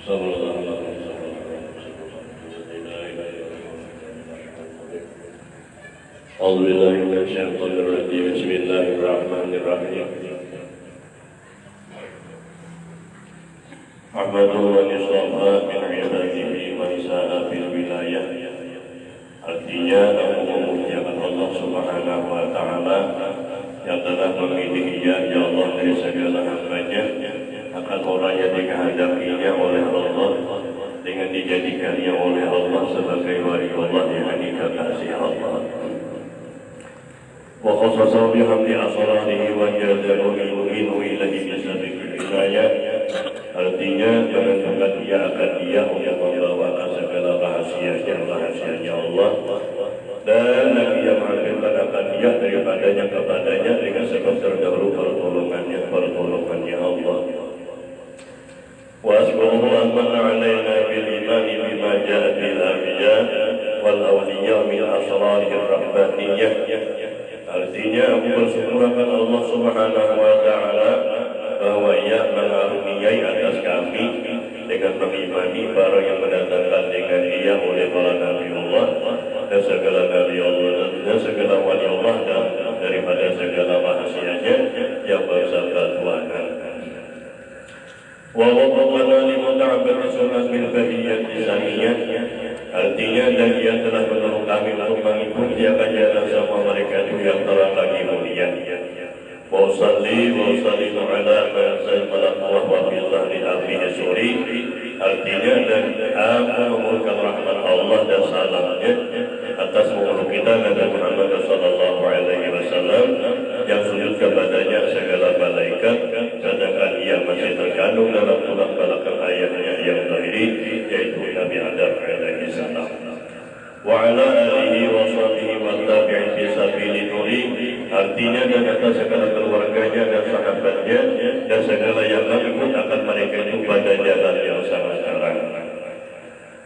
A'udzubillahiminasyaitonirrajim. Bismillahirrahmanirrahim. Ahmadu wa nisafa min ibadihi man sa'a fil wilayah. Artinya aku memuliakan Allah Subhanahu wa ta'ala yang telah memilih ya Allah dari segala hambanya, akan orang yang dikehendakinya oleh Allah dengan dijadikannya oleh Allah sebagai wali Allah yang dikasihi Allah. Wa khassasa bi hamdi asrarihi wa jadahu yu'minu ilahi bisabiqil wilayah. Artinya menentukan dia akan dia untuk membawakan segala rahasianya Allah, dan Nabi yang menghadirkan akan dia daripadanya kepadanya dengan sebab terdahulu pertolongannya Allah. Wa asbahu amana alaina bil imani bima ja'a bil anbiya wal awliya min asrarihir rabbaniyah. Artinya aku bersyukur akan Allah Subhanahu wa ta'ala bahwa ia mengaruniai atas kami dengan mengimani para yang mendatangkan dengan dia oleh para nabi Allah dan segala nabi Allah dan segala wali Allah dan daripada segala rahasianya yang bersabda Tuhan. Wa waqana li muta'abbad sunnah bil bahiyyati saniyah. Artinya dan dia telah menolong kami untuk mengikuti ajaran sama mereka itu yang telah lagi mulia. Wa usalli wa usallimu ala man sallallahu wa billah li afihi suri. Artinya dan aku memohonkan rahmat Allah dan salamnya atas makhluk kita Nabi Muhammad sallallahu alaihi wasallam yang sujud kepadanya segala malaikat, sedangkan ia masih terkandung dalam tulang belakang ayahnya yang lahiri, yaitu Nabi Adam alaihi salam. Wa ala alihi wa sahbihi wa tabi'in fi sabili nuri. Artinya dan atas segala keluarganya dan sahabatnya dan segala yang mengikut akan mereka itu pada jalan yang sangat terang.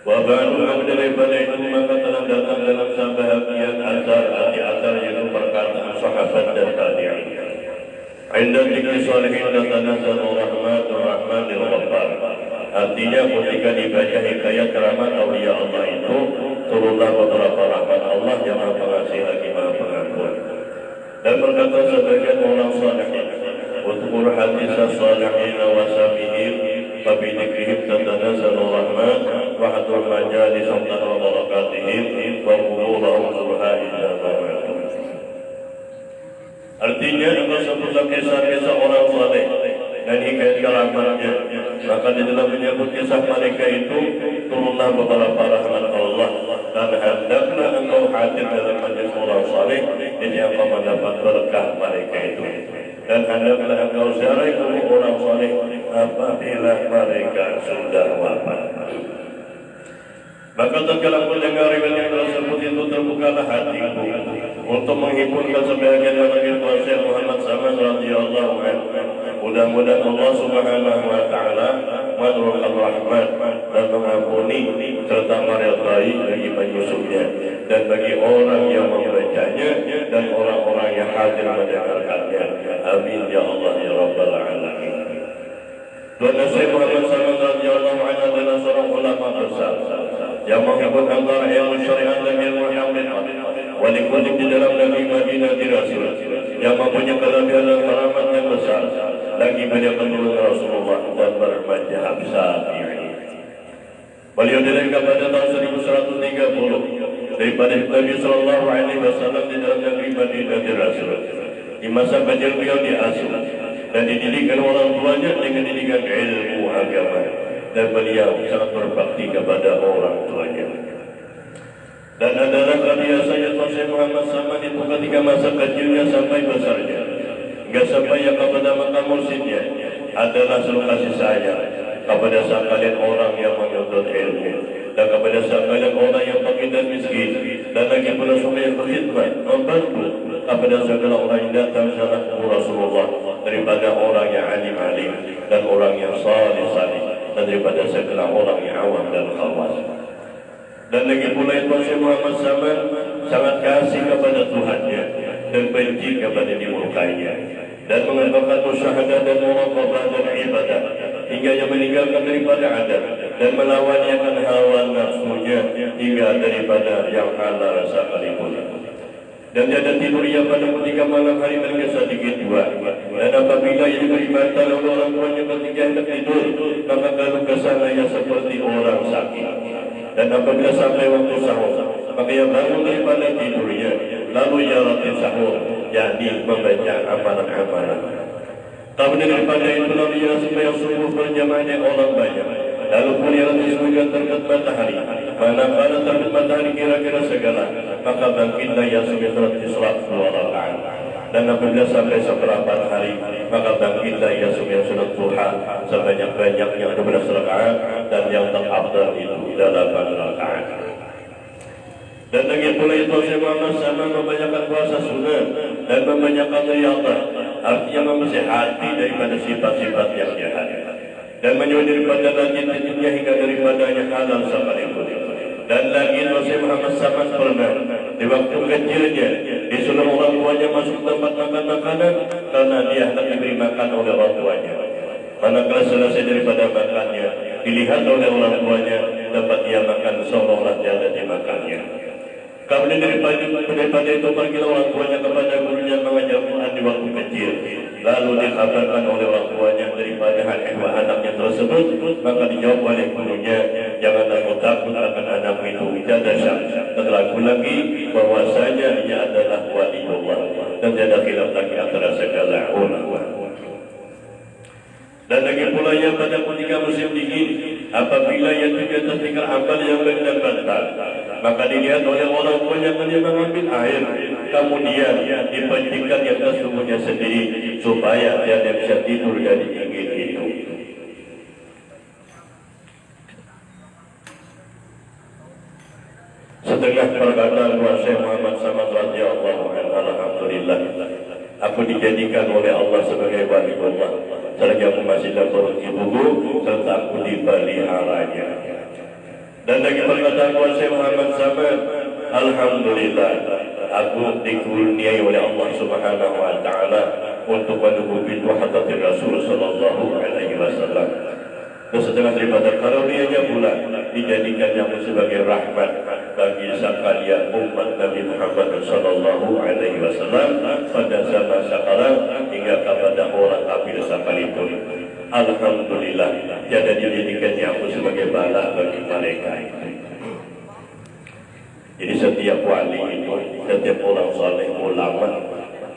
Wa ba'du daripada itu maka telah datang dalam sebahagian atar yaitu perkataan sahabat dan tabi'in. Inda dzikri sholihin tatanazzalu rahmatur rahmanir ghaffar. Artinya ketika dibaca hikayat keramat aulia Allah itu turunlah beberapa rahmat Allah yang Maha Pengasih lagi Maha Pengampun. Dan berkata sebagian orang saleh, "Udhkur hadis as-salihin wa sabihim fa bi dzikrihim tatanazzalu rahmat wa hadur majalis wa barakatihim wa qulubuhum surha." Artinya jika sebutlah kisah-kisah orang saleh dan hikayat keramatnya, maka di dalam menyebut kisah mereka itu turunlah beberapa rahmat Allah, dan hendaklah engkau hadir dalam majlis orang saleh ini akan mendapat berkah mereka itu, dan hendaklah engkau ziarahi kubur orang saleh apabila mereka sudah wafat. Maka tatkala mendengar riwayat tersebut itu terbukalah hatiku untuk menghiburkan sebagian dari Rasul Muhammad SAW radhiyallahu anhu. Mudah-mudahan Allah Subhanahu wa taala menurunkan rahmat dan mengampuni serta meridai bagi penyusunya dan bagi orang yang membacanya dan orang-orang yang hadir mendengarkannya. Amin ya Allah ya rabbal alamin. Dan Syekh Muhammad SAW radhiyallahu anhu adalah seorang ulama besar yang menghibur antara ilmu syariat dan ilmu hakikat. Wali kutub di dalam negeri Madinah di Rasul yang mempunyai kelebihan dan keramat yang besar. Lagi beliau menurut Rasulullah dan bermadzhab Syafi'i. Beliau dilahirkan pada tahun 1130 daripada Nabi sallallahu alaihi wasallam di dalam negeri Madinah di Rasul. Di masa kecil beliau diasuh dan dididik orang tuanya dengan didikan ilmu agama, dan beliau sangat berbakti kepada orang tuanya. Dan adalah kebiasaannya Rasul Muhammad SAW itu ketika masa kecilnya sampai besarnya, hingga sampai yang kepada mata mursyidnya adalah selalu kasih sayang kepada sekalian orang yang menuntut ilmu, dan kepada sekalian orang yang fakir dan miskin, dan lagi pula supaya berkhidmat membantu kepada segala orang yang datang salat Rasulullah, daripada orang yang alim-alim dan orang yang salih-salih, dan daripada segala orang yang awam dan khawas. Dan lagi pula Rasul Muhammad SAW sangat kasih kepada Tuhannya dan benci kepada dimurkainya, dan mengatakan musyahadah dan muraqabah dan ibadah hingga ia meninggalkan daripada adat dan melawankan hawa nafsunya hingga daripada yang halal sekalipun. Dan tiada tidur ia pada ketika malam hari mereka sedikit dua. Dan apabila ia diberi bantal oleh orang tuanya ketika hendak tidur, maka kalau ke sana ia seperti orang sakit. Dan apabila sampai waktu sahur, maka ia bangun daripada tidurnya, lalu ia latih sahur, yakni membaca amalan-amalan. Kemudian daripada itu lalu ia sembahyang subuh berjamaahnya orang banyak. Lalu pun ia latih hingga terbit matahari. Manakala terbit matahari kira-kira segala, maka bangkitlah ia sekitar sholat 2 rakaat. Dan apabila sampai seperempat hari, maka bangkitlah ia sholat duha sebanyak-banyaknya 12 rakaat, dan yang terafdal itu 8 rakaat. Dan lagi pula itu sama membanyakan puasa sunnah dan membanyakan riyadhah, artinya membersih hati daripada sifat-sifat yang jahat dan menjauh daripada lanjut-lanjutnya hingga daripadanya halal sekalipun. Dan lagi Rasul Muhammad SAW pernah di waktu kecilnya disuruh orang tuanya masuk tempat makan makanan karena dia hendak diberi makan oleh orang tuanya. Manakala selesai daripada makannya, dilihat oleh orang tuanya tempat dia makan seolah-olah tiada dimakannya. Kemudian daripada itu pergilah orang tuanya kepada gurunya mengajar Quran di waktu kecil. Lalu dikabarkan oleh orang tuanya daripada hal anaknya tersebut, maka dijawab oleh gurunya, janganlah kau takut akan anak itu, tiada syak terlaku lagi bahwasanya ia adalah waliullah dan tiada khilaf lagi antara segala ulama. Dan lagi pula yang pada ketika musim dingin, apabila ia tidak tertinggal amal yang baik dan batal, maka dilihat oleh orang tuanya dia mengambil air, kemudian dipencingkan di atas tubuhnya sendiri supaya dia bisa tidur dari dingin itu. Setengah perkataan Rasul Muhammad SAW radhiyallahu anhu, alhamdulillah, aku dijadikan oleh Allah sebagai waliullah, selagi aku masih dalam perut ibuku serta aku dipeliharanya. Dan lagi perkataan Rasul Muhammad SAW, alhamdulillah, aku dikurniai oleh Allah Subhanahu wa taala untuk menubuhi hadratir Rasul sallallahu alaihi wasallam. Dan setengah daripada karunia-Nya pula dijadikan yang sebagai rahmat bagi sekalian umat Nabi Muhammad sallallahu alaihi wasallam pada zaman sekarang hingga kepada orang kafir sekalipun. Alhamdulillah, tiada dijadikan yang sebagai bala bagi mereka. Jadi setiap wali itu, setiap orang saleh ulama,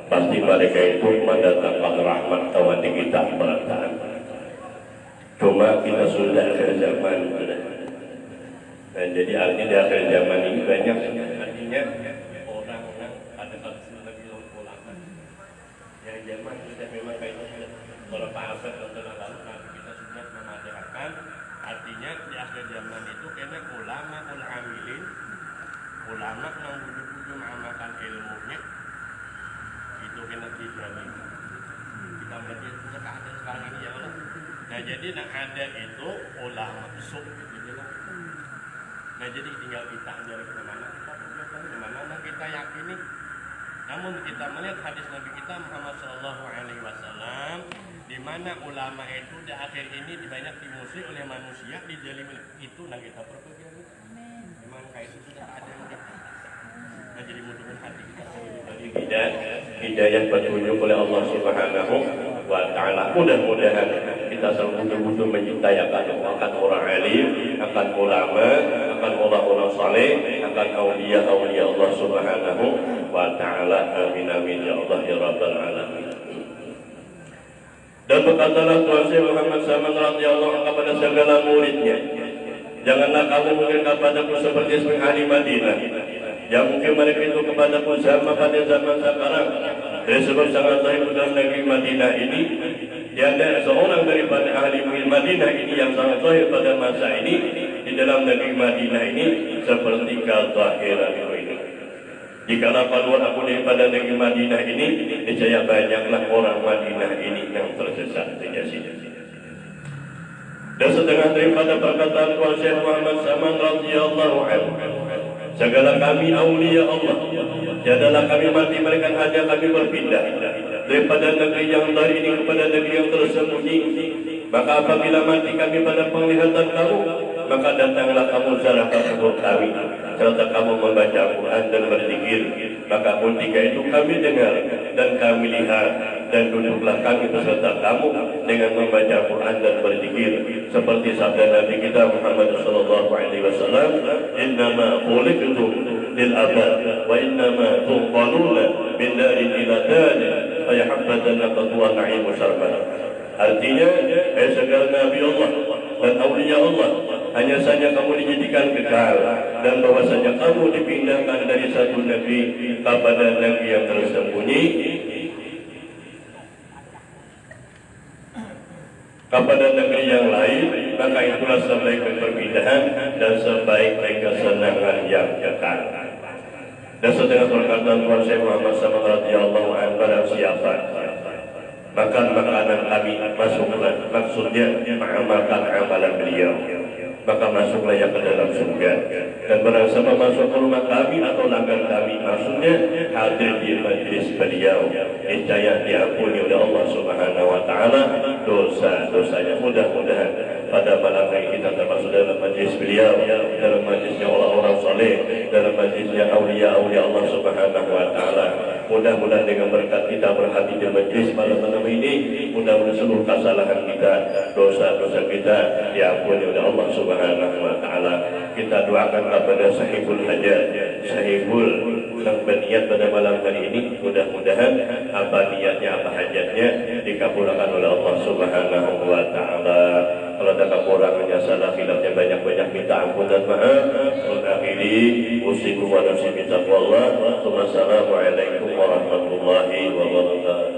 pasti mereka itu mendatangkan rahmat kepada kita berataan. Cuma kita sudah akhir zaman sudah. Dan jadi artinya di akhir zaman ini banyak artinya orang ada kalau lagi ulama. Yang zaman sudah memang kayaknya sudah beberapa abad lalu nanti kita sudah memadamkan. Artinya di akhir zaman itu kena ulama amilin, ulama yang butuh mengamalkan ilmunya itu kena dijamin. Kita melihat juga keadaan sekarang ini ya Allah. Nah jadi nak ada itu ulama sub gitu lah. Nah jadi tinggal kita dari kemana kita yakini. Namun kita melihat hadis Nabi kita Muhammad Sallallahu Alaihi Wasallam, di mana ulama itu di akhir ini banyak dimusuhi oleh manusia, dijalimi itu. Nah kita percaya. Memang kayak itu sudah ada yang kita. Nah jadi mudah-mudahan hati kita dari hidayah petunjuk oleh Allah Subhanahu wa taala. Mudah-mudahan kita selalu betul-betul mencintai akan orang alim, akan ulama, akan orang-orang saleh, akan aulia-aulia Allah Subhanahu wa taala. Amin amin ya Allah ya rabbal alamin. Dan berkatalah Rasul Muhammad SAW radhiyallahu anhu kepada segala muridnya, janganlah kamu mungkin kepadaku seperti ahli Madinah, yang mungkin mereka itu kepadaku sama pada zaman sekarang. Dari sebab sangat sahih dalam negeri Madinah ini, tiada seorang daripada ahli Madinah ini yang sangat sahih pada masa ini di dalam negeri Madinah ini seperti kezahiran ini. Jikalau keluar aku daripada negeri Madinah ini, niscaya banyaklah orang Madinah ini yang tersesat saja sini. Dan setengah daripada perkataan Rasul Muhammad SAW radhiyallahu anhu, segala kami aulia Allah, jadalah kami mati mereka hanya kami berpindah daripada negeri yang dari ini kepada negeri yang tersembunyi, Maka apabila mati kami pada penglihatan kamu, maka datanglah kamu ziarah kubur kami, serta kamu membaca Al-Quran dan berzikir. Maka ketika itu kami dengar dan kami lihat, dan duduklah kami beserta kamu dengan membaca Al-Quran dan berzikir. Seperti sabda Nabi kita Muhammad sallallahu alaihi wasallam, "Innama khuliqtum lil abad wa innama tunqaluna min darin ila darin fa yahabbatanna qadwa na'im syarban." Artinya, segala Nabi Allah dan awliya Allah hanya saja kamu dijadikan kekal, dan bahwasanya kamu dipindahkan dari satu Nabi kepada Nabi yang tersembunyi, kepada negeri yang lain. Maka itulah sebaik perpindahan dan sebaik kesenangan yang kekal. Dan setelah perkataan Tuhan Syekh Muhammad SAW radhiyallahu anhu, barang siapa makan makanan kami, masuklah, maksudnya mengamalkan amalan beliau, maka masuklah yang ke dalam surga. Dan barang siapa masuk ke rumah kami atau langgar kami, maksudnya hadir di majlis beliau, niscaya diampuni oleh Allah Subhanahu wa taala dosa-dosanya. Mudah-mudahan pada malam hari kita termasuk dalam majlis beliau, dalam majlisnya orang-orang saleh, dalam majlisnya aulia-aulia Allah Subhanahu wa taala. Mudah-mudahan dengan berkat kita berhati di majlis malam ini, mudah-mudahan seluruh kesalahan kita, dosa-dosa kita diampuni oleh Allah Subhanahu wa taala. Kita doakan kepada sahibul hajat, sahibul yang berniat pada malam hari ini, mudah-mudahan apa niatnya, apa hajatnya dikabulkan oleh Allah Subhanahu wa taala. Kalau ada kekurangannya, salah khilafnya, banyak-banyak minta ampun dan maaf. Akhiri usikum wa nafsi bi taqwallah. Wassalamualaikum warahmatullahi wabarakatuh.